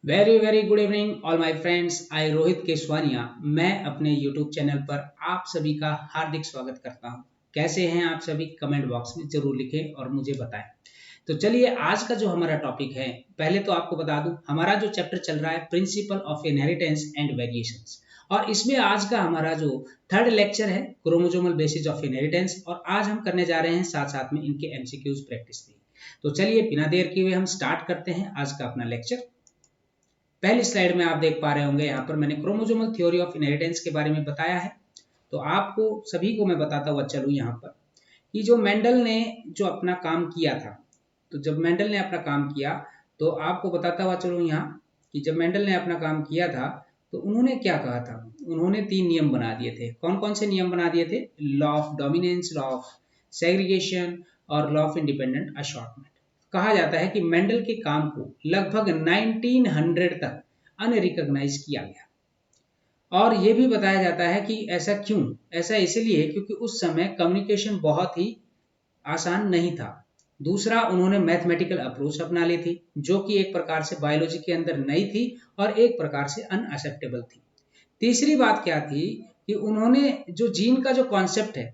Very very good evening all my friends. I Rohit Keshwania मैं अपने YouTube channel पर आप सभी का हार्दिक स्वागत करता हूं। कैसे हैं आप सभी? कमेंट बॉक्स में जरूर लिखें और मुझे बताएं। तो चलिए आज का जो हमारा टॉपिक है, पहले तो आपको बता दूं हमारा जो चैप्टर चल रहा है principle of inheritance and variations, और इसमें आज का हमारा जो थर्ड लेक्चर है क्रोमोसोमल बेसिस ऑफ इनहेरिटेंस, और आज हम करने जा रहे हैं साथ साथ में इनके एमसीक्यूज प्रैक्टिस भी। तो चलिए बिना देर किए हुए हम स्टार्ट करते हैं आज का अपना लेक्चर। पहली स्लाइड में आप देख पा रहे होंगे, यहाँ पर मैंने क्रोमोसोमल थ्योरी ऑफ इनहेरिटेंस के बारे में बताया है। तो आपको सभी को मैं बताता हुआ चलूं यहाँ पर कि जो मेंडल ने जो अपना काम किया था, तो जब मेंडल ने अपना काम किया तो आपको बताता हुआ चलूं यहाँ कि जब मेंडल ने अपना काम किया था तो उन्होंने क्या कहा था। उन्होंने 3 नियम बना दिए थे। कौन कौन से नियम बना दिए थे? Law of dominance, law of segregation और लॉ ऑफ इंडिपेंडेंट असॉर्टमेंट। कहा जाता है कि मेंडल के काम को लगभग 1900 तक अनरिकॉग्नाइज किया गया, और ये भी बताया जाता है कि ऐसा क्यों? ऐसा इसलिए क्योंकि उस समय कम्युनिकेशन बहुत ही आसान नहीं था। दूसरा, उन्होंने मैथमेटिकल अप्रोच अपना ली थी जो कि एक प्रकार से बायोलॉजी के अंदर नई थी और एक प्रकार से अनएक्सेप्टेबल थी। तीसरी बात क्या थी कि उन्होंने जो जीन का जो कॉन्सेप्ट है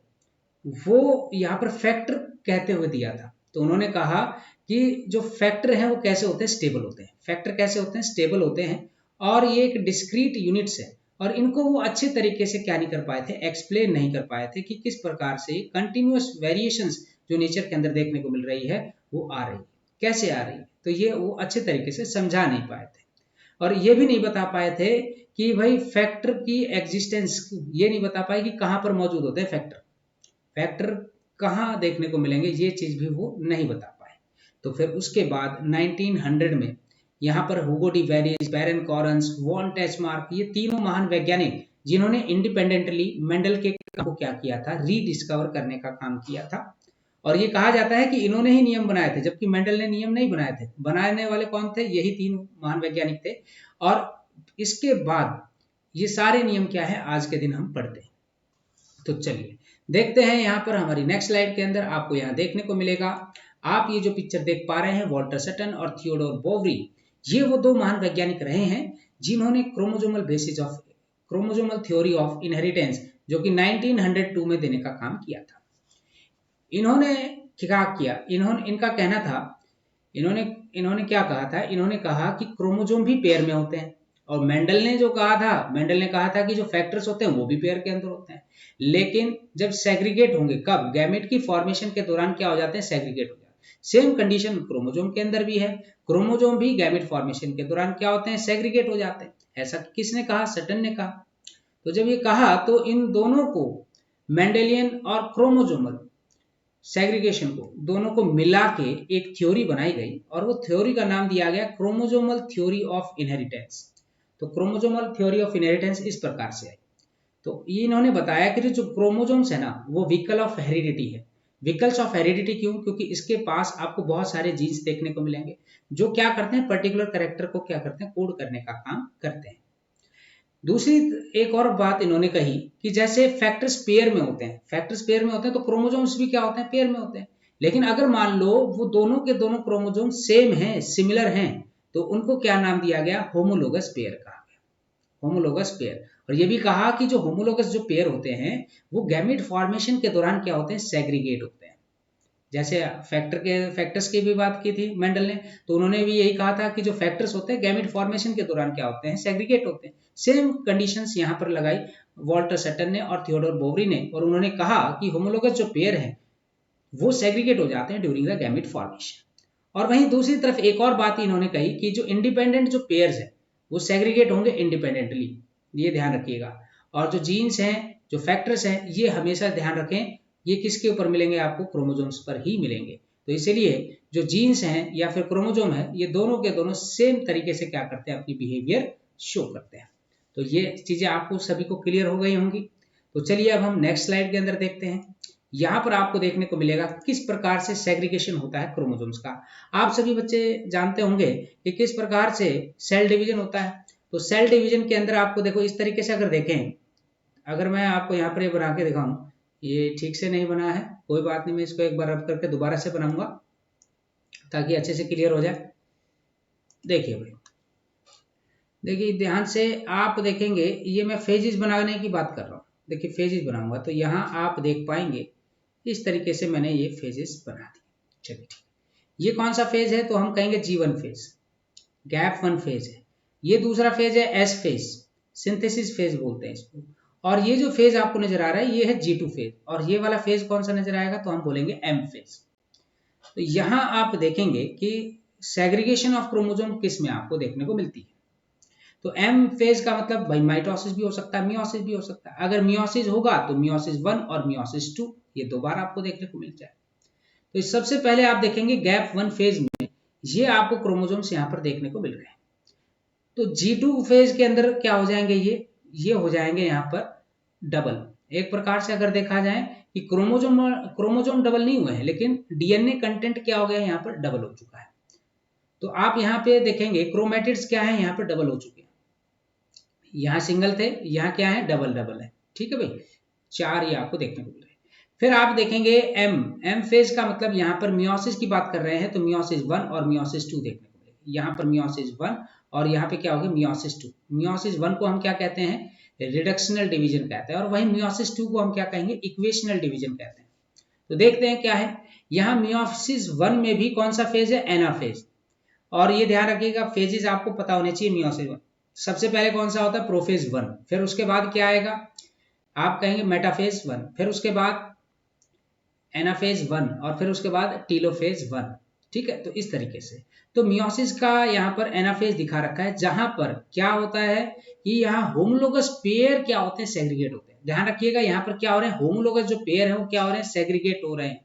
वो यहाँ पर फैक्टर कहते हुए दिया था। तो उन्होंने कहा कि जो फैक्टर हैं वो कैसे होते हैं? स्टेबल होते हैं। फैक्टर कैसे होते हैं? स्टेबल होते हैं, और ये एक डिस्क्रीट यूनिट्स है, और इनको वो अच्छे तरीके से क्या नहीं कर पाए थे? एक्सप्लेन नहीं कर पाए थे कि किस प्रकार से कंटिन्यूअस वेरिएशंस जो नेचर के अंदर देखने को मिल रही है वो आ रही है, कैसे आ रही है। तो ये वो अच्छे तरीके से समझा नहीं पाए थे, और ये भी नहीं बता पाए थे कि भाई फैक्टर की एग्जिस्टेंस, ये नहीं बता पाए कि कहाँ पर मौजूद होते हैं फैक्टर। फैक्टर कहाँ देखने को मिलेंगे, ये चीज भी वो नहीं बता पाए। तो फिर उसके बाद 1900 में यहाँ पर हुगो डी वेरिस, बैरन कॉरन्स, वॉन टेस्मार्क, ये तीनों महान वैज्ञानिक जिन्होंने इंडिपेंडेंटली मेंडल के काम को क्या किया था? रीडिस्कवर करने का काम किया था। और ये कहा जाता है कि इन्होंने ही नियम बनाए थे, जबकि मेंडल ने नियम नहीं बनाए थे। बनाने वाले कौन थे? यही तीन महान वैज्ञानिक थे। और इसके बाद ये सारे नियम क्या है आज के दिन हम पढ़ते हैं। तो चलिए देखते हैं यहाँ पर हमारी नेक्स्ट स्लाइड के अंदर आपको यहाँ देखने को मिलेगा। आप ये जो पिक्चर देख पा रहे हैं, वॉल्टर सटन और थियोडोर बोवरी, ये वो दो महान वैज्ञानिक रहे हैं जिन्होंने chromosomal basis of chromosomal theory of inheritance जो कि 1902 में देने का काम किया था। इन्होंने क्या किया? इन्होंने इनका कहना था, इन्होंने इन्होंने क्या कहा था? इन्होंने कहा कि क्रोमोसोम भी पेयर में होते हैं, और मेंडल ने जो कहा था, मेंडल ने कहा था कि जो फैक्टर्स होते हैं वो भी पेयर के अंदर होते हैं, लेकिन जब सेग्रीगेट होंगे, कब? गैमेट की फॉर्मेशन के दौरान क्या हो जाते हैं? सेग्रीगेट हो जाते हैं। सेम कंडीशन क्रोमोसोम के अंदर भी है। क्रोमोसोम भी गैमेट फॉर्मेशन के दौरान क्या होते हैं? सेग्रीगेट हो जाते हैं। ऐसा किसने कहा? सटन ने कहा। तो जब ये कहा तो इन दोनों को, मेंडेलियन और क्रोमोसोमल सेग्रीगेशन को, दोनों को मिला के एक थ्योरी बनाई गई, और वो थ्योरी का नाम दिया गया क्रोमोसोमल थ्योरी ऑफ इनहेरिटेंस। तो क्रोमोसोमल थ्योरी ऑफ इनहेरिटेंस इस प्रकार से है। तो ये इन्होंने बताया कि जो क्रोमोसोम्स है ना, वो व्हीकल ऑफ हेरिडिटी है। व्हीकल्स ऑफ हेरिडिटी क्यों? क्योंकि इसके पास आपको बहुत सारे जीन्स देखने को मिलेंगे जो क्या करते हैं? पर्टिकुलर कैरेक्टर को क्या करते हैं? कोड करने का काम करते हैं। दूसरी एक और बात इन्होंने कही कि जैसे फैक्टर्स पेयर में होते हैं, फैक्टर्स पेयर में होते हैं तो क्रोमोसोम्स भी क्या होते हैं? पेयर में होते हैं। लेकिन अगर मान लो वो दोनों के दोनों क्रोमोसोम सेम हैं, सिमिलर हैं, तो उनको क्या नाम दिया गया? होमोलोगस पेयर कहा गया। Homologous pair. और ये भी कहा कि जो होमोलोगस जो पेयर होते हैं वो गैमेट फॉर्मेशन के दौरान क्या होते हैं? सेग्रीगेट होते हैं। जैसे फैक्टर्स की भी बात की थी मेंडल ने, तो उन्होंने भी यही कहा था कि जो फैक्टर्स होते हैं गैमेट फॉर्मेशन के दौरान क्या होते हैं? सेग्रीगेट होते हैं। सेम कंडीशंस यहाँ पर लगाई वॉल्टर सटन ने और थियोडोर बोवरी ने, और उन्होंने कहा कि होमोलोगस जो पेयर है वो सेग्रीगेट हो जाते हैं ड्यूरिंग द गैमेट फॉर्मेशन। और वहीं दूसरी तरफ एक और बात इन्होंने कही कि जो इंडिपेंडेंट जो पेयर्स है वो सेग्रीगेट होंगे इंडिपेंडेंटली, ये ध्यान रखिएगा। और जो जीन्स हैं, जो फैक्टर्स हैं, ये हमेशा ध्यान रखें, ये किसके ऊपर मिलेंगे? आपको क्रोमोसोम्स पर ही मिलेंगे। तो इसीलिए जो जीन्स हैं या फिर क्रोमोसोम है, ये दोनों के दोनों सेम तरीके से क्या करते हैं? अपनी बिहेवियर शो करते हैं। तो ये चीजें आपको सभी को क्लियर हो गई होंगी। तो चलिए अब हम नेक्स्ट स्लाइड के अंदर देखते हैं। यहाँ पर आपको देखने को मिलेगा किस प्रकार से सेग्रीगेशन होता है क्रोमोसोम्स का। आप सभी बच्चे जानते होंगे कि किस प्रकार से सेल डिवीजन होता है। तो सेल डिवीजन के अंदर आपको देखो इस तरीके से अगर देखें, अगर मैं आपको यहाँ पर ये बना के दिखाऊं, ये ठीक से नहीं बना है, कोई बात नहीं, मैं इसको एक बार रब करके दोबारा से बनाऊंगा ताकि अच्छे से क्लियर हो जाए। देखिए भाई, देखिए ध्यान से आप देखेंगे, ये मैं फेजेस बनाने की बात कर रहा हूँ। देखिए फेजेस बनाऊंगा तो यहाँ आप देख पाएंगे इस तरीके से मैंने ये फेजेस बना दिए। चलिए ठीक, ये कौन सा फेज है तो हम कहेंगे G1 फेज, गैप 1 फेज है। ये दूसरा फेज है S फेज, सिंथेसिस फेज बोलते हैं इसको। और ये जो फेज आपको नजर आ रहा है ये है G2 फेज, और ये वाला फेज कौन सा नजर आएगा तो हम बोलेंगे M फेज। तो यहाँ आप देखेंगे कि सेग्रीगेशन ऑफ क्रोमोसोम किस में आपको देखने को मिलती है। तो एम फेज का मतलब भाई माइटोसिस भी हो सकता है, मियोसिस भी हो सकता है। अगर मियोसिस होगा तो मियोसिस 1 और मियोसिस 2 ये दो बार आपको देखने को मिल जाए। तो सबसे पहले आप देखेंगे गैप 1 फेज में ये आपको क्रोमोसोम्स यहाँ पर देखने को मिल रहे हैं। तो G2 फेज के अंदर क्या हो जाएंगे, ये हो जाएंगे यहाँ पर डबल। एक प्रकार से अगर देखा जाए कि क्रोमोसोम डबल नहीं हुए हैं, लेकिन डीएनए कंटेंट क्या हो गया यहाँ पर डबल हो चुका है। तो आप यहाँ पे देखेंगे क्रोमेटिड्स क्या है यहाँ पर डबल हो चुके हैं। यहाँ सिंगल थे, यहाँ क्या है डबल डबल है। ठीक है भाई, 4 ये आपको देखने को मिल रहे हैं। फिर आप देखेंगे एम फेज का मतलब यहाँ पर मियोसिस की बात कर रहे हैं तो मियोसिस 1 और मियोसिस 2 देखने को मिलेगा। यहाँ पर मियोसिस 1 और यहाँ पे क्या हो गया मियोसिस 2। मियोसिस 1 को हम क्या कहते हैं रिडक्शनल डिवीजन कहते हैं, और वही मियोसिस 2 को हम क्या कहेंगे इक्वेशनल डिवीजन कहते हैं। तो देखते हैं क्या है, यहाँ मियोसिस 1 में भी कौन सा फेज है एना फेज। और ये ध्यान रखिएगा फेजेस आपको पता होने चाहिए मियोसिस 1। सबसे पहले कौन सा होता है प्रोफेज 1, फिर उसके बाद क्या आएगा आप कहेंगे मेटाफेज 1, फिर उसके बाद एनाफेज 1 और फिर उसके बाद टीलोफेज 1। ठीक है, तो इस तरीके से तो मियोसिस का यहाँ पर एनाफेज दिखा रखा है, जहां पर क्या होता है कि यहाँ होमोलोगस पेयर क्या होते हैं सेग्रीगेट होते हैं। ध्यान रखिएगा यहाँ पर क्या हो रहे हैं होमोलोगस जो पेयर है वो क्या हो रहे हैं सेग्रीगेट हो रहे हैं।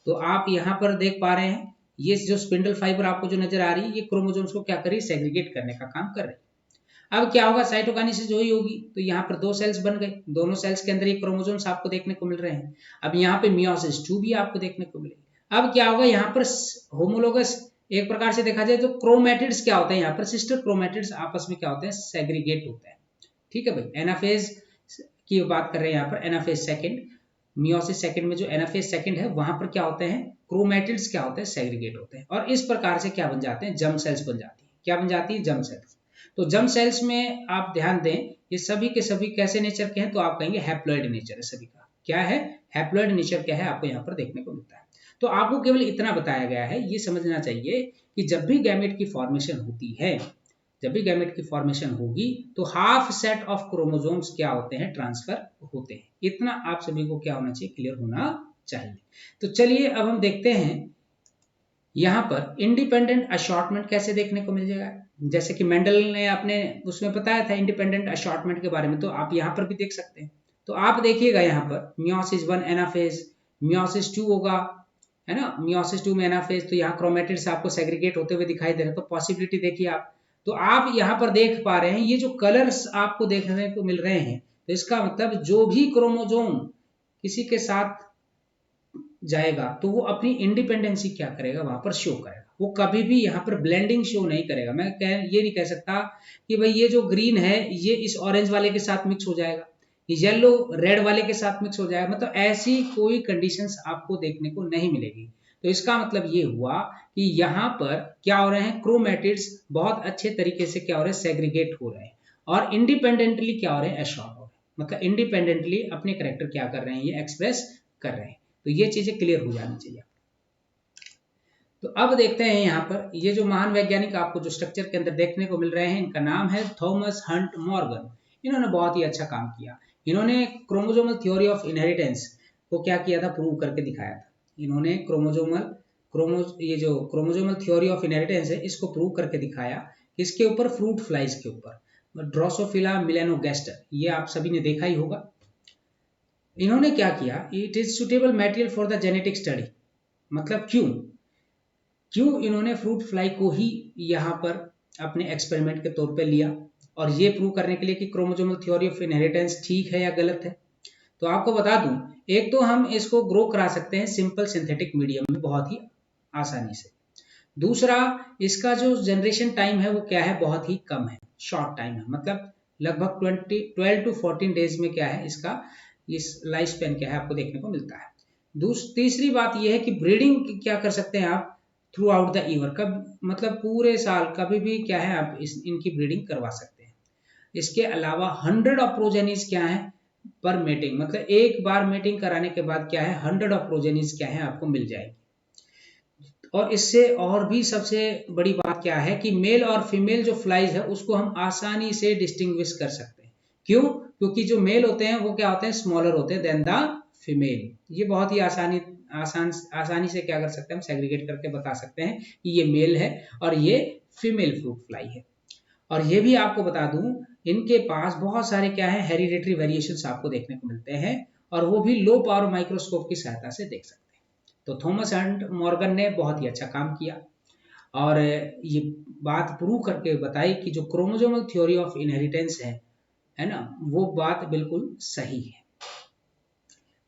तो आप यहाँ पर देख पा रहे हैं ये जो स्पिंडल फाइबर आपको जो नजर आ रही है ये क्रोमोसोम्स को क्या कर रही है सेग्रीगेट करने का काम कर रही है। अब क्या होगा साइटोकाइनेसिस जो ही होगी तो यहाँ पर 2 सेल्स बन गए, दोनों सेल्स के अंदर ये क्रोमोसोम्स आपको देखने को मिल रहे हैं। अब यहाँ पे मियोसिस 2 भी आपको देखने को मिलेगी। अब क्या होगा यहाँ पर होमोलोगस एक प्रकार से देखा जाए तो क्रोमेटिड्स क्या होते हैं यहाँ पर सिस्टर क्रोमेटिड्स आपस में क्या होते हैं सेग्रीगेट होते हैं। ठीक है भाई, एनाफेज की बात कर रहे हैं यहाँ पर एनाफेज सेकंड, मियोसिस सेकंड में जो एनाफेज सेकंड है वहां पर क्या होते हैं क्रोमेटिड्स क्या होते हैं सेग्रीगेट होते हैं, और इस प्रकार से क्या बन जाते हैं जर्म सेल्स बन जाती है। क्या बन जाती है जर्म सेल्स। तो जर्म सेल्स में आप ध्यान दें ये सभी के सभी कैसे नेचर के हैं तो आप कहेंगे हैप्लॉइड नेचर है सभी का। क्या है हैप्लॉइड नेचर क्या है आपको यहाँ पर देखने को मिलता है। तो आपको केवल इतना बताया गया है, ये समझना चाहिए कि जब भी गैमेट की फॉर्मेशन होती है, जब भी गैमेट की फॉर्मेशन होगी तो हाफ सेट ऑफ क्रोमोसोम्स क्या होते हैं ट्रांसफर होते हैं। इतना आप सभी को क्या होना चाहिए क्लियर होना चाहिए। तो चलिए अब हम देखते हैं यहाँ पर इंडिपेंडेंट अशॉर्टमेंट कैसे देखने को मिल जाएगा। जैसे कि मेंडल ने अपने उसमें बताया था इंडिपेंडेंट अशॉर्टमेंट के बारे में, तो आप यहाँ पर भी देख सकते हैं। तो आप देखिएगा यहाँ पर मियोसिस 1 एनाफेज, मियोसिस 2 होगा है ना, मियोसिस 2 में एनाफेज, तो यहाँ क्रोमेटिड्स आपको सेग्रीगेट होते हुए दिखाई दे रहे हैं। तो पॉसिबिलिटी देखिए आप, तो आप यहाँ पर देख पा रहे हैं ये जो कलर्स आपको देखने को मिल रहे हैं तो इसका मतलब जो भी क्रोमोसोम किसी के साथ जाएगा तो वो अपनी इंडिपेंडेंसी क्या करेगा वहां पर शो करेगा, वो कभी भी यहाँ पर ब्लेंडिंग शो नहीं करेगा। मैं ये नहीं कह सकता कि भाई ये जो ग्रीन है ये इस ऑरेंज वाले के साथ मिक्स हो जाएगा, येलो रेड वाले के साथ मिक्स हो जाएगा, मतलब ऐसी कोई कंडीशंस आपको देखने को नहीं मिलेगी। तो इसका मतलब ये हुआ कि यहाँ पर क्या हो रहे हैं क्रोमेटिड्स बहुत अच्छे तरीके से क्या हो रहे हैं सेग्रीगेट हो रहे हैं और इंडिपेंडेंटली क्या हो रहे हैं एशॉर्ट हो रहे हैं, मतलब इंडिपेंडेंटली अपने करेक्टर क्या कर रहे हैं ये एक्सप्रेस कर रहे हैं। तो ये चीजें क्लियर हो जानी चाहिए। तो अब देखते हैं यहाँ पर ये जो महान वैज्ञानिक आपको जो स्ट्रक्चर के अंदर देखने को मिल रहे हैं इनका नाम है थॉमस हंट मॉर्गन। इन्होंने बहुत ही अच्छा काम किया। इन्होंने क्रोमोसोमल थ्योरी ऑफ इनहेरिटेंस को क्या किया था प्रूव करके दिखाया था। इन्होंने ये जो क्रोमोसोमल थ्योरी ऑफ इनहेरिटेंस है इसको प्रूव करके दिखाया किसके ऊपर फ्रूट फ्लाइज के ऊपर ड्रोसोफिला मिलेनोगैस्टर, ये आप सभी ने देखा ही होगा। इन्होंने क्या किया it is suitable material for the genetic study, मतलब क्यों इन्होंने फ्रूट फ्लाई को ही यहाँ पर अपने एक्सपेरिमेंट के तौर पे लिया और ये प्रूव करने के लिए कि क्रोमोसोमल थ्योरी ऑफ इनहेरिटेंस ठीक है या गलत है। तो आपको बता दूं एक तो हम इसको ग्रो करा सकते हैं सिंपल सिंथेटिक मीडियम में बहुत ही आसानी से, दूसरा इसका जो जनरेशन टाइम है वो क्या है बहुत ही कम है, शॉर्ट टाइम है, मतलब लगभग 12 to 14 डेज में क्या है इसका इस लाइफ स्पेन क्या है आपको देखने को मिलता है। तीसरी बात यह है कि ब्रीडिंग क्या कर सकते हैं आप थ्रू आउट द ईयर, कब मतलब पूरे साल कभी भी क्या है आप इनकी ब्रीडिंग करवा सकते हैं। इसके अलावा 100 ऑफ प्रोजेनीज क्या है पर मेटिंग, मतलब एक बार मेटिंग कराने के बाद क्या है 100 ऑफ प्रोजेनीज क्या है आपको मिल जाएगी। और इससे और भी सबसे बड़ी बात क्या है कि मेल और फीमेल जो फ्लाइज है उसको हम आसानी से डिस्टिंग्विश कर सकते हैं। क्यों? क्योंकि जो मेल होते हैं वो क्या होते हैं, स्मॉलर होते हैं देन द फीमेल। ये बहुत ही आसानी से क्या कर सकते हैं, हम सेग्रीगेट करके बता सकते हैं कि ये मेल है और ये फीमेल फ्रूट फ्लाई है। और ये भी आपको बता दूं, इनके पास बहुत सारे क्या है हेरिडेटरी वेरिएशंस आपको देखने को मिलते हैं, और वो भी लो पावर माइक्रोस्कोप की सहायता से देख सकते हैं। तो थॉमस एंड मॉर्गन ने बहुत ही अच्छा काम किया और ये बात प्रूव करके बताई कि जो क्रोमोसोमल थ्योरी ऑफ इनहेरिटेंस है ना, वो बात बिल्कुल सही है।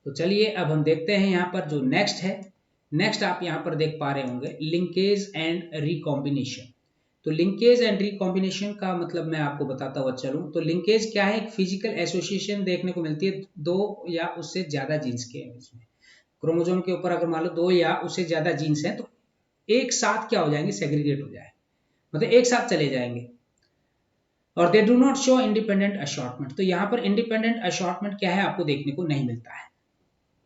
तो चलिए अब हम देखते हैं यहाँ पर जो नेक्स्ट है। नेक्स्ट आप यहाँ पर देख पा रहे होंगे लिंकेज एंड रिकॉम्बिनेशन। तो लिंकेज एंड रिकॉम्बिनेशन का मतलब मैं आपको बताता हुआ चलूं तो लिंकेज क्या है, एक फिजिकल एसोसिएशन देखने को मिलती है दो या उससे ज्यादा जीन्स के बीच में। क्रोमोसोम के ऊपर अगर मान लो दो या उससे ज्यादा जीन्स हैं तो एक साथ क्या हो जाएंगे, सेग्रीगेट हो जाए, मतलब एक साथ चले जाएंगे। और they do not show independent assortment. तो यहाँ पर इंडिपेंडेंट असॉर्टमेंट क्या है आपको देखने को नहीं मिलता है।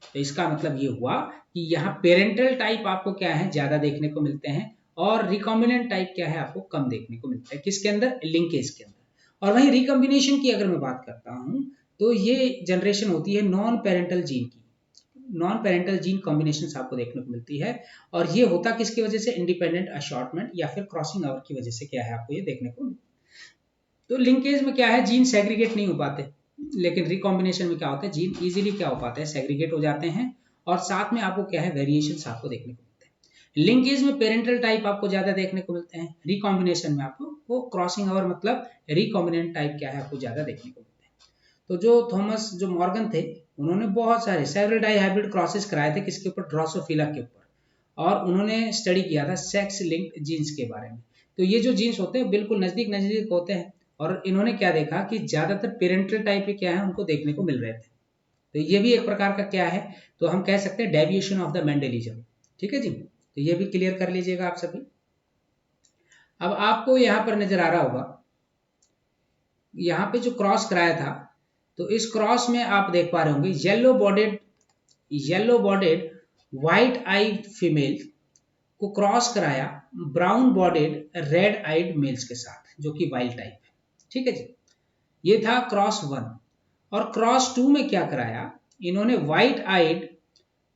तो इसका मतलब ये हुआ कि यहाँ पेरेंटल टाइप आपको क्या है ज्यादा देखने को मिलते हैं और रिकॉम्बिनेंट टाइप क्या है आपको कम देखने को मिलता है। किसके अंदर? लिंकेज के अंदर। और वहीं रिकॉम्बिनेशन की अगर मैं बात करता हूं तो ये जनरेशन होती है नॉन पेरेंटल जीन की। नॉन पेरेंटल जीन कॉम्बिनेशन आपको देखने को मिलती है और ये होता किसकी वजह से? इंडिपेंडेंट असॉर्टमेंट या फिर क्रॉसिंग ओवर की वजह से क्या है आपको ये देखने को मिलता है। तो लिंकेज में क्या है, जीन सेग्रीगेट नहीं हो पाते, लेकिन रिकॉम्बिनेशन में क्या होता है, जीन इजीली क्या हो पाते हैं, सेग्रीगेट हो जाते हैं और साथ में आपको क्या है वेरिएशंस आपको देखने को मिलते हैं। लिंकेज में पेरेंटल टाइप आपको ज्यादा देखने को मिलते हैं, रिकॉम्बिनेशन में आपको वो क्रॉसिंग ओवर मतलब रिकॉम्बिनेंट टाइप क्या है आपको ज्यादा देखने को मिलते हैं। तो जो मॉर्गन थे उन्होंने बहुत सारे सेवरल डाई हाइब्रिड क्रॉसेस कराए थे किसके ऊपर? ड्रोसोफिला के ऊपर। और उन्होंने स्टडी किया था सेक्स लिंक्ड जीन्स के बारे में। तो ये जो जीन्स होते हैं बिल्कुल नजदीक नजदीक होते हैं और इन्होंने क्या देखा कि ज्यादातर पेरेंटल टाइप के क्या है उनको देखने को मिल रहे थे। तो ये भी एक प्रकार का क्या है, तो हम कह सकते हैं डेविएशन ऑफ द मेंडलिज्म। ठीक है जी, तो ये भी क्लियर कर लीजिएगा आप सभी। अब आपको यहाँ पर नजर आ रहा होगा, यहाँ पे जो क्रॉस कराया था तो इस क्रॉस में आप देख पा रहे होंगे yellow bodied white eyed female को क्रॉस कराया brown bodied red eyed males के साथ, जो कि वाइल्ड टाइप है। ठीक है जी, ये था क्रॉस 1। और क्रॉस 2 में क्या कराया, इन्होंने व्हाइट आइड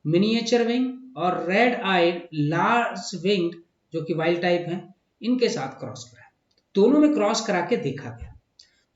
मिनिएचर विंग और रेड आइड लार्ज विंग जो कि वाइल्ड टाइप है इनके साथ क्रॉस कराया। दोनों में क्रॉस करा के देखा गया।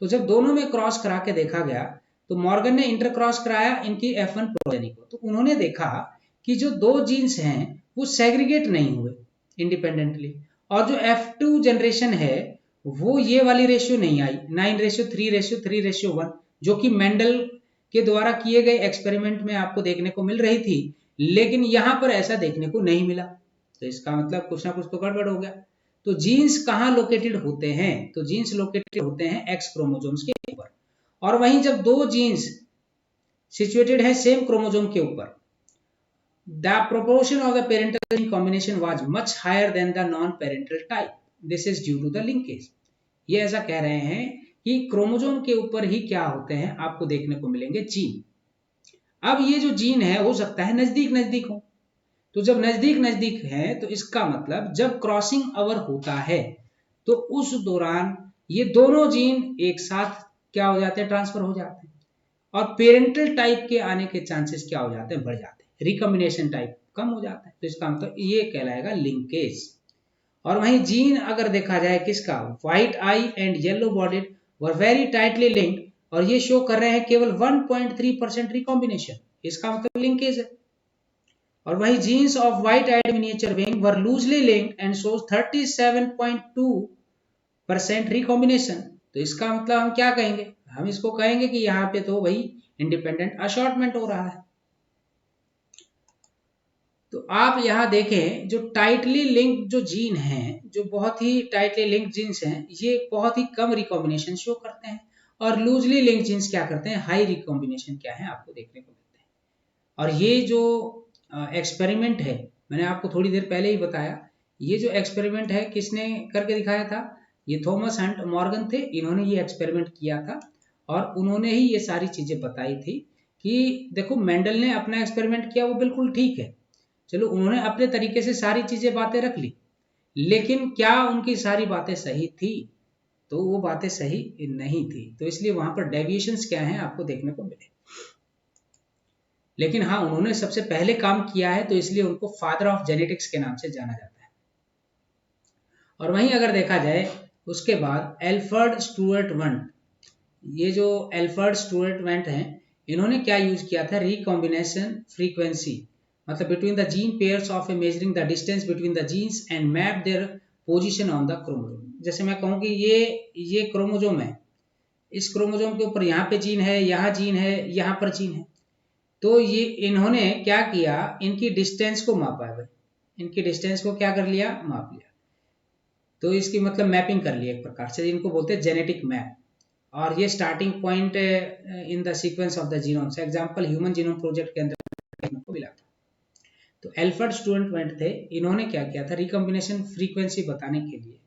तो जब दोनों में क्रॉस करा के देखा गया तो मॉर्गन ने इंटरक्रॉस कराया इनकी F1 प्रोजेनी को। तो उन्होंने देखा कि जो दो जीन्स हैं वो सेग्रीगेट नहीं हुए इंडिपेंडेंटली, और जो F2 जनरेशन है वो ये वाली रेशियो नहीं आई 9:3:3:1 जो कि मेंडल के द्वारा किए गए एक्सपेरिमेंट में आपको देखने को मिल रही थी, लेकिन यहां पर ऐसा देखने को नहीं मिला। तो इसका मतलब कुछ ना कुछ तो गड़बड़ हो गया। तो जीन्स कहाँ लोकेटेड होते हैं? तो जीन्स लोकेटेड होते हैं एक्स क्रोमोसोम्स के ऊपर। और वहीं जब दो जीन्स सिचुएटेड है सेम क्रोमोसोम के ऊपर, the proportion of the parental gene combination was much higher than the non parental type, this is due to the linkage. ये ऐसा कह रहे हैं कि क्रोमोसोम के ऊपर ही क्या होते हैं आपको देखने को मिलेंगे जीन। अब ये जो जीन है हो सकता है नजदीक नजदीक हो, तो जब नजदीक नजदीक है तो इसका मतलब जब क्रॉसिंग ओवर होता है तो उस दौरान ये दोनों जीन एक साथ क्या हो जाते हैं, ट्रांसफर हो जाते हैं और पेरेंटल टाइप के आने के चांसेस क्या हो जाते हैं, बढ़ जाते हैं, रिकॉम्बिनेशन टाइप कम हो जाता है। तो इसका मतलब ये कहलाएगा लिंकेज। और वहीं जीन अगर देखा जाए किसका, white I and yellow bodied were very tightly linked, और ये शो कर रहे हैं केवल 1.3% रिकॉम्बिनेशन, इसका मतलब लिंकेज है। और वही genes of white eyed miniature wing were loosely linked and shows 37.2% recombination. तो इसका मतलब हम क्या कहेंगे, हम इसको कहेंगे कि यहाँ पे तो वही इंडिपेंडेंट असॉर्टमेंट हो रहा है। तो आप यहाँ देखें जो टाइटली लिंक्ड जो जीन हैं, जो बहुत ही टाइटली लिंक्ड जीन्स हैं, ये बहुत ही कम रिकॉम्बिनेशन शो करते हैं, और लूजली लिंक्ड जीन्स क्या करते हैं, हाई रिकॉम्बिनेशन क्या है आपको देखने को मिलते हैं। और ये जो एक्सपेरिमेंट है मैंने आपको थोड़ी देर पहले ही बताया ये जो एक्सपेरिमेंट है किसने करके दिखाया था? ये थॉमस हंट मॉर्गन थे, इन्होंने ये एक्सपेरिमेंट किया था और उन्होंने ही ये सारी चीजें बताई थी कि देखो मेंडल ने अपना एक्सपेरिमेंट किया वो बिल्कुल ठीक है, चलो उन्होंने अपने तरीके से सारी चीजें बातें रख ली, लेकिन क्या उनकी सारी बातें सही थी? तो वो बातें सही नहीं थी, तो इसलिए वहां पर डेविएशंस क्या हैं आपको देखने को मिले। लेकिन हाँ, उन्होंने सबसे पहले काम किया है तो इसलिए उनको फादर ऑफ जेनेटिक्स के नाम से जाना जाता है। और वहीं अगर देखा जाए उसके बाद एल्फर्ड स्टुअर्ट वंट, ये जो एल्फर्ड स्टुअर्ट वेंट हैं, इन्होंने क्या यूज किया था? रिकॉम्बिनेशन फ्रीक्वेंसी, मतलब between the gene pairs of a measuring the distance between the genes and map their position on the chromosome. जैसे मैं कहूँ कि ये क्रोमोसोम है, इस क्रोमोसोम के ऊपर यहाँ पे जीन है, यहाँ जीन है, यहाँ पर जीन है, तो ये इन्होंने क्या किया, इनकी डिस्टेंस को मापा है भाई, इनकी डिस्टेंस को क्या कर लिया? माप लिया, तो इसकी मतलब मैपिंग कर लिया एक प्रकार से, इनको बोलते हैं जेनेटिक मैप। और ये starting point in the sequence of the genome से एग्जांपल ह्यूमन जीनोम प्रोजेक्ट के अंदर देखने को मिला था। तो एल्फर्ड स्टुअर्ट थे, इन्होंने क्या किया था? रिकॉम्बिनेशन फ्रीक्वेंसी बताने के लिए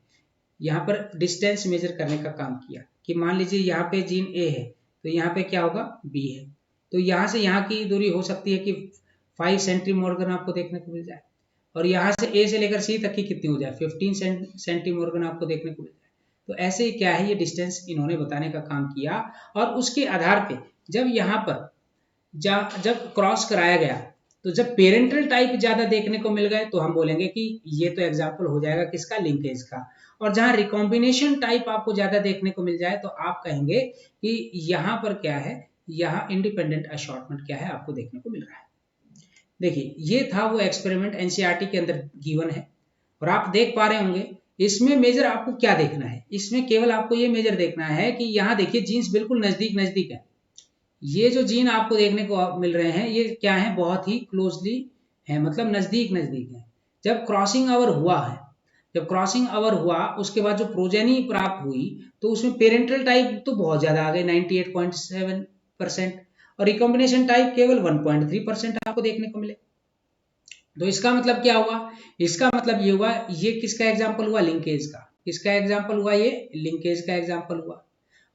यहाँ पर डिस्टेंस मेजर करने का काम किया कि मान लीजिए यहाँ पे जीन ए है तो यहाँ पे क्या होगा? बी है, तो यहाँ से यहाँ की दूरी हो सकती है कि 5 सेंटीमोर्गन आपको देखने को मिल जाए, और यहाँ से ए से लेकर सी तक की कितनी हो जाए? 15 सेंटीमोर्गन आपको देखने को मिल जाए। तो ऐसे ही क्या है, ये डिस्टेंस इन्होंने बताने का काम किया, और उसके आधार पे जब यहाँ पर जब क्रॉस कराया गया तो जब पेरेंटल टाइप ज्यादा देखने को मिल गए तो हम बोलेंगे कि ये तो एग्जाम्पल हो जाएगा किसका? लिंकेज का। और जहां रिकॉम्बिनेशन टाइप आपको ज्यादा देखने को मिल जाए तो आप कहेंगे कि यहाँ पर क्या है, यहाँ इंडिपेंडेंट असॉर्टमेंट क्या है आपको देखने को मिल रहा है। देखिए ये था वो एक्सपेरिमेंट एनसीईआरटी के अंदर गिवन है, और आप देख पा रहे होंगे इसमें मेजर आपको क्या देखना है, इसमें केवल आपको ये मेजर देखना है कि यहाँ देखिए जीन्स बिल्कुल नजदीक नजदीक है, ये जो जीन आपको देखने को मिल रहे हैं ये क्या है? बहुत ही क्लोजली है, मतलब नजदीक नजदीक है। जब क्रॉसिंग ओवर हुआ है, जब क्रॉसिंग ओवर हुआ उसके बाद जो प्रोजेनी प्राप्त हुई तो उसमें पेरेंटल टाइप तो बहुत ज्यादा आ गए 98.7%, और रिकॉम्बिनेशन टाइप केवल 1.3% आपको देखने को मिले। तो इसका मतलब क्या हुआ? इसका मतलब ये हुआ, ये किसका एग्जाम्पल हुआ? लिंकेज का। किसका एग्जाम्पल हुआ? ये लिंकेज का एग्जाम्पल हुआ।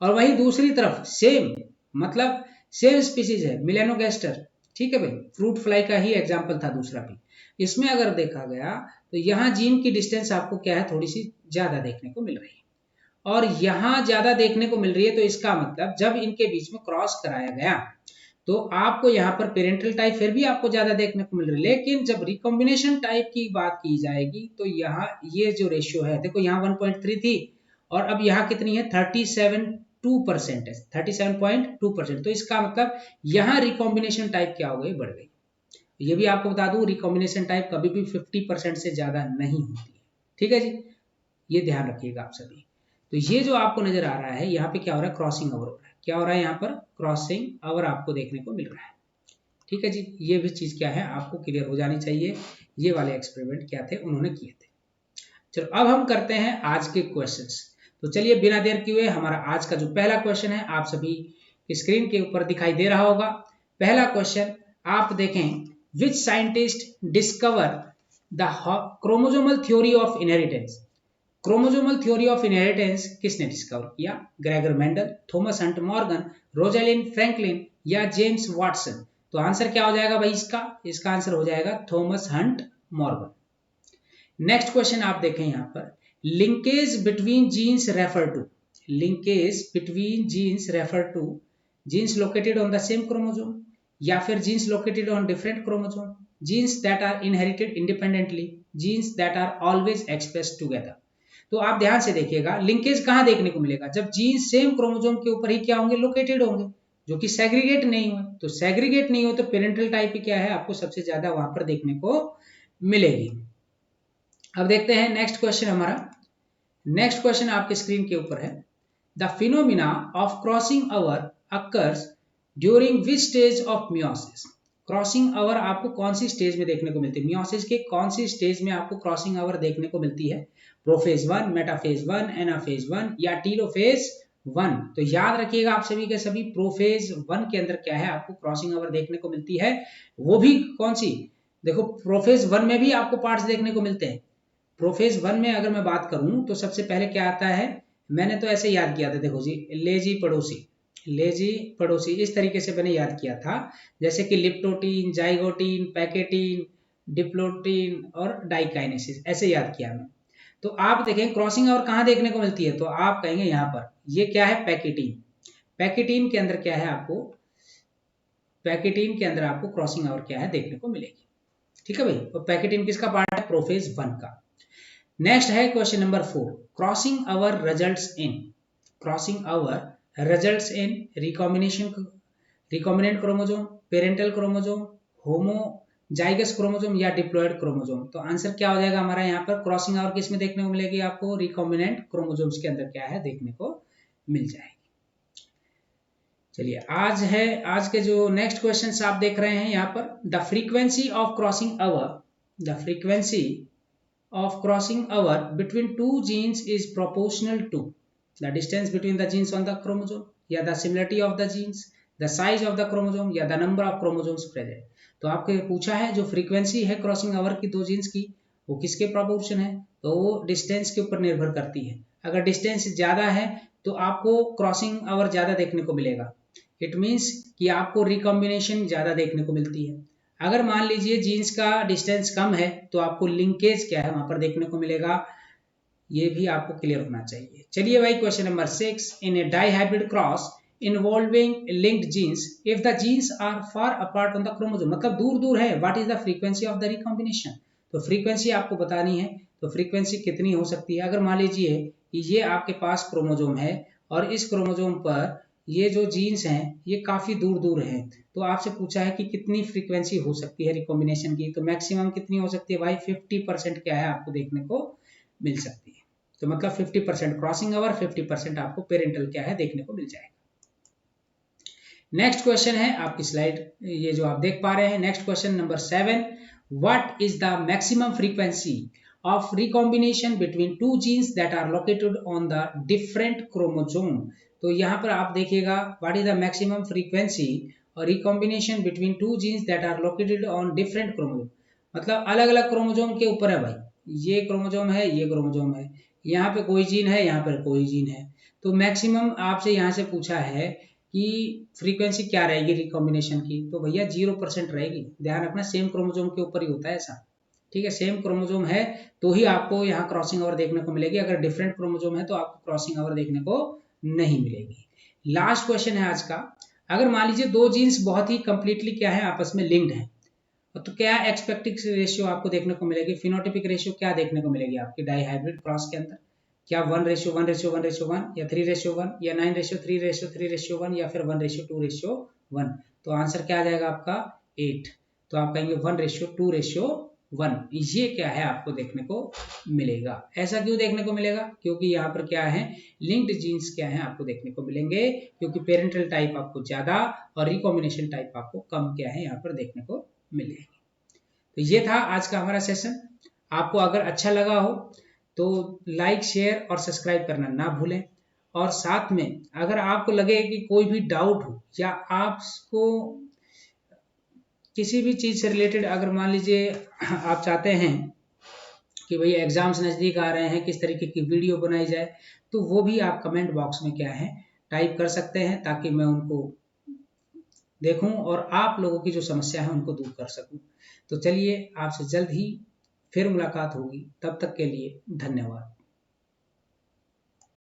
और वही दूसरी तरफ सेम, मतलब सेम स्पीसीज है मिलेनोगेस्टर, ठीक है भाई, फ्रूट फ्लाई का ही एग्जाम्पल था दूसरा भी। इसमें अगर देखा गया तो यहाँ जीन की डिस्टेंस आपको क्या है? थोड़ी सी ज्यादा देखने को मिल रही है, और यहाँ ज्यादा देखने को मिल रही है, तो इसका मतलब जब इनके बीच में क्रॉस कराया गया तो आपको यहाँ पर पेरेंटल टाइप फिर भी आपको ज्यादा देखने को मिल रही है, लेकिन जब रिकॉम्बिनेशन टाइप की बात की जाएगी तो यहाँ ये जो रेशियो है, देखो यहाँ 1.3 थी और अब यहाँ कितनी है? 37.2% है, 37.2%। तो इसका मतलब यहाँ रिकॉम्बिनेशन टाइप क्या हो गई? बढ़ गई। ये भी आपको बता दूं रिकॉम्बिनेशन टाइप कभी भी 50% से ज्यादा नहीं होती है, ठीक है जी, ये ध्यान रखिएगा आप सभी। तो ये जो आपको नजर आ रहा है यहाँ पे क्या हो रहा है? क्रॉसिंग ओवर हो रहा है। क्या हो रहा है? यहाँ पर क्रॉसिंग ओवर आपको देखने को मिल रहा है, ठीक है जी। ये भी चीज क्या है आपको क्लियर हो जानी चाहिए, ये वाले एक्सपेरिमेंट क्या थे उन्होंने किए थे। चलो अब हम करते हैं आज के क्वेश्चंस। तो चलिए बिना देर किए हमारा आज का जो पहला क्वेश्चन है आप सभी स्क्रीन के ऊपर दिखाई दे रहा होगा। पहला क्वेश्चन आप देखें, which scientist discover the chromosomal theory of inheritance. Chromosomal theory of inheritance किसने डिस्कवर किया? Gregor Mendel, Thomas Hunt Morgan, Rosalind Franklin या जेम्स वाटसन। तो आंसर क्या हो जाएगा भाई इसका आंसर हो जाएगा Thomas Hunt Morgan. Next question आप देखें यहाँ पर, linkage between genes refer to. Linkage between genes refer to genes located on the same chromosome, या फिर genes located on different chromosome, genes that are inherited independently, genes that are always expressed together. तो आप ध्यान से देखिएगा linkage कहाँ देखने को मिलेगा? जब जीन्स सेम क्रोमोसोम के ऊपर ही क्या होंगे? लोकेटेड होंगे, जो कि सेग्रीगेट नहीं हुए। तो सेग्रीगेट नहीं हो तो पेरेंटल टाइप क्या है आपको सबसे ज्यादा वहां पर देखने को मिलेगी। अब देखते हैं नेक्स्ट क्वेश्चन हमारा। नेक्स्ट क्वेश्चन आपके स्क्रीन के ऊपर है, the phenomena of crossing over occurs during which stage of meiosis. Crossing over आपको कौन सी स्टेज में देखने को मिलती है? मियोसिस के कौन सी स्टेज में आपको क्रॉसिंग ओवर देखने को मिलती है? प्रोफेज 1, मेटाफेज 1, एनाफेज 1 या टीलोफेज 1। तो याद रखिएगा आप सभी के सभी, प्रोफेज 1 के अंदर क्या है आपको क्रॉसिंग ओवर देखने को मिलती है, वो भी कौन सी? देखो प्रोफेज 1 में भी आपको पार्ट्स देखने को मिलते हैं, प्रोफेज 1 में अगर मैं बात करूं तो सबसे पहले क्या आता है, मैंने तो ऐसे याद किया था, देखो जी, लेजी पड़ोसी, लेजी पड़ोसी, इस तरीके से मैंने याद किया था, जैसे कि लिप्टोटीन, जाइगोटीन, पैकेटीन, डिप्लोटीन और डाइकाइनेसिस, ऐसे याद किया मैं। तो आप देखें क्रॉसिंग ओवर कहाँ देखने को मिलती है, तो आप कहेंगे यहाँ पर, ये क्या है, पैकेटीन। पैकेटीन के अंदर क्या है आपको, पैकेटीन के अंदर आपको क्रॉसिंग ओवर क्या है देखने को मिलेगी। ठीक है भाई, तो पैकेटीन किसका पार्ट है, प्रोफेज 1 का। नेक्स्ट है question number 4, crossing over results in, crossing over results in recombination, recombinant chromosome, parental chromosome, homozygous chromosome या डिप्लॉयड क्रोमोसोम। तो आंसर क्या हो जाएगा हमारा यहाँ पर, क्रॉसिंग आवर किस में देखने को मिलेगी आपको, रिकॉम्बिनेंट क्रोमोसोम्स के अंदर क्या है देखने को मिल जाएगी। चलिए आज के जो नेक्स्ट क्वेश्चन आप देख रहे हैं यहाँ पर, the frequency of crossing over, the frequency of crossing over between two genes is proportional to the distance between the genes on the chromosome, या the similarity of the genes, the size of the chromosome, या the number of chromosomes present। तो आपको पूछा है जो frequency है crossing over की दो जीन्स की, वो किसके प्रोपोर्शन है, तो वो डिस्टेंस के ऊपर निर्भर करती है। अगर डिस्टेंस ज्यादा है तो आपको क्रॉसिंग ओवर ज्यादा देखने को मिलेगा, इट मीन्स कि आपको रिकॉम्बिनेशन ज्यादा देखने को मिलती है। अगर मान लीजिए जीन्स का डिस्टेंस कम है तो आपको लिंकेज क्या है वहां पर देखने को मिलेगा, ये भी आपको क्लियर होना चाहिए। चलिए भाई question number 6, in a dihybrid cross involving linked genes, if the genes are far apart on the chromosome, मतलब दूर दूर है, what is the frequency of the recombination. तो फ्रीक्वेंसी आपको बतानी है, तो फ्रीक्वेंसी कितनी हो सकती है। अगर मान लीजिए ये आपके पास क्रोमोसोम है और इस क्रोमोसोम पर ये जो जीन्स हैं ये काफी दूर दूर हैं, तो आपसे पूछा है कि कितनी फ्रीक्वेंसी हो सकती है रिकॉम्बिनेशन की, तो मैक्सिमम कितनी हो सकती है भाई, 50% क्या है आपको देखने को मिल सकती है। तो मतलब 50% क्रॉसिंग ओवर, 50% आपको पेरेंटल क्या है देखने को मिल जाएगा। नेक्स्ट क्वेश्चन है आपकी स्लाइड, ये जो आप देख पा रहे हैं, next question number 7, what is the maximum frequency of recombination between two genes that are located on the different chromosome। तो यहाँ पर आप देखिएगा what is the maximum frequency और recombination between two genes that are located on different chromosome, मतलब अलग अलग chromosome के ऊपर है भाई, ये क्रोमोसोम है, ये क्रोमोसोम है, यहाँ पे कोई जीन है, यहाँ पर कोई जीन है। तो मैक्सिमम आपसे यहाँ से पूछा है कि फ्रीक्वेंसी क्या रहेगी रिकॉम्बिनेशन की, तो भैया 0% रहेगी। ध्यान रखना सेम क्रोमोसोम के ऊपर ही होता है ऐसा, ठीक है, सेम क्रोमोसोम है तो ही आपको यहाँ क्रॉसिंग ओवर देखने को मिलेगी, अगर डिफरेंट क्रोमोसोम है तो आपको क्रॉसिंग ओवर देखने को नहीं मिलेगी। लास्ट क्वेश्चन है आज का, अगर मान लीजिए दो जीन्स बहुत ही कंप्लीटली क्या है आपस में लिंक्ड है, तो क्या एक्सपेक्टेड रेशियो आपको देखने को मिलेगी, फिनोटिपिक रेशियो क्या देखने को मिलेगी आपकी डाइहाइब्रिड क्रॉस के अंदर, क्या 1:1:1:1 या 3:1 या 9:3:3:1 या फिर 1:2:1। तो आंसर क्या आ जाएगा आपका 8। तो आप कहेंगे 1:2:1, ये क्या है आपको देखने को मिलेगा। ऐसा क्यों देखने को मिलेगा, क्योंकि यहाँ पर क्या है लिंक्ड जीन्स क्या है आपको देखने को मिलेंगे, क्योंकि पेरेंटल टाइप आपको ज्यादा और रिकॉम्बिनेशन टाइप आपको कम क्या है यहाँ पर देखने को मिलेगी। तो ये था आज का हमारा सेशन। आपको अगर अच्छा लगा हो तो लाइक, शेयर और सब्सक्राइब करना ना भूलें, और साथ में अगर आपको लगे कि कोई भी डाउट हो या आपको किसी भी चीज से रिलेटेड, अगर मान लीजिए आप चाहते हैं कि भाई एग्जाम्स नजदीक आ रहे हैं, किस तरीके की वीडियो बनाई जाए, तो वो भी आप कमेंट बॉक्स में क्या है टाइप कर सकते हैं, ताकि मैं उनको देखूं और आप लोगों की जो समस्या है उनको दूर कर सकूं। तो चलिए आपसे जल्द ही फिर मुलाकात होगी, तब तक के लिए धन्यवाद।